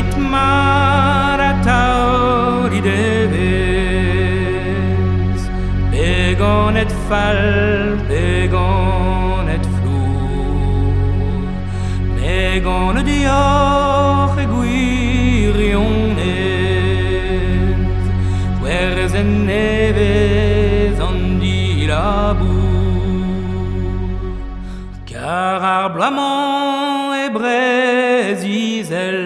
dit maratauridevez, begonet fall, begonet flou, begon dior e guiriones, guerres en neves andi la boue, car arblamant et brésisel,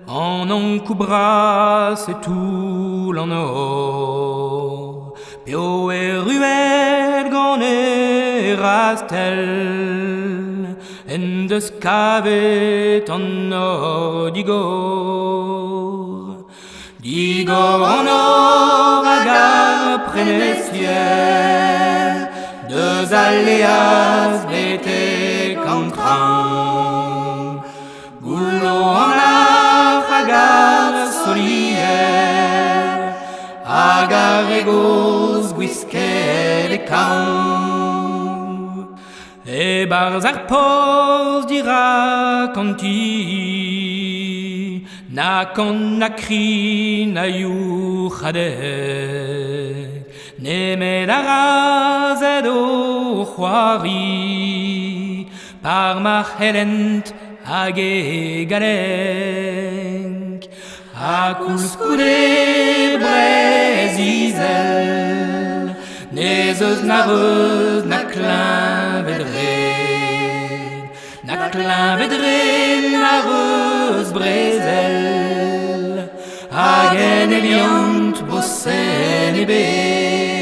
en coubra c'est tout l'en or, pio et ruelle gon et rastel, en de scavet en or digor, digor en or agar prenestier, deux aléas bêté qu'entran, goulot en agar solière, agar egos guisquet et camp, et barzar pose dira conti, na con na cri na you chadek, ne me la razed o choari, par ma helent hag e galenk, a koulskoude brezisel, nezeus nareuz na klinvedred, nareuz brezel, hag en eliant bossen e bet.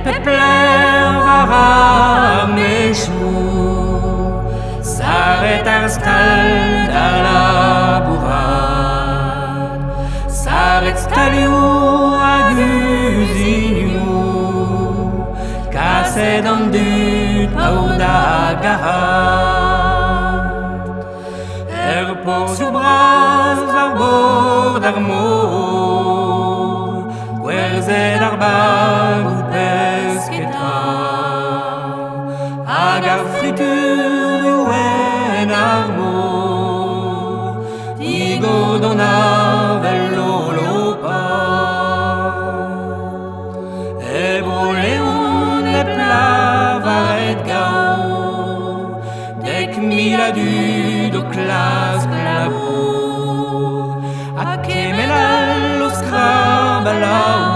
Pepler vara mechou, s'arrête ar stal da labourad, s'arrête staliou hag usignou, kaset an dud paour da garad, por sou bras ar bord ar mor, gwerzet ar bag ou pesketa, hag ar fritur en ar mor, digo don ar vel lolopat, e broleon e plavaret gao, dek mil adud o klas glabou, a kemelal o skrabalaou,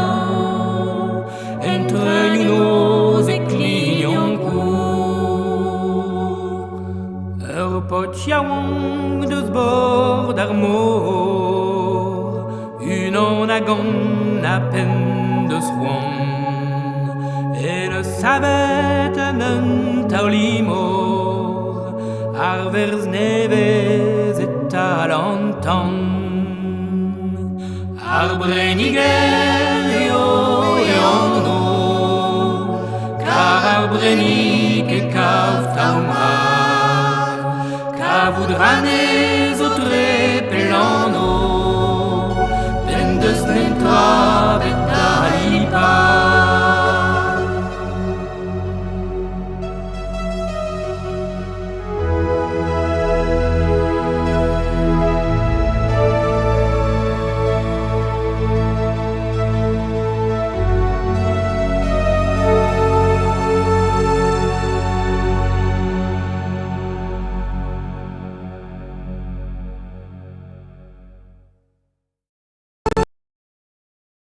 entre younoz e clignancourt. Ur pot yaouang deus bord ar mor, unan a gant a pen deus c'hoant, e ne savet an un taolimor, ar verz nevez et talantan, ar breniger eo e ando, car ar brenik e kav taoumar, kavoudranez o tre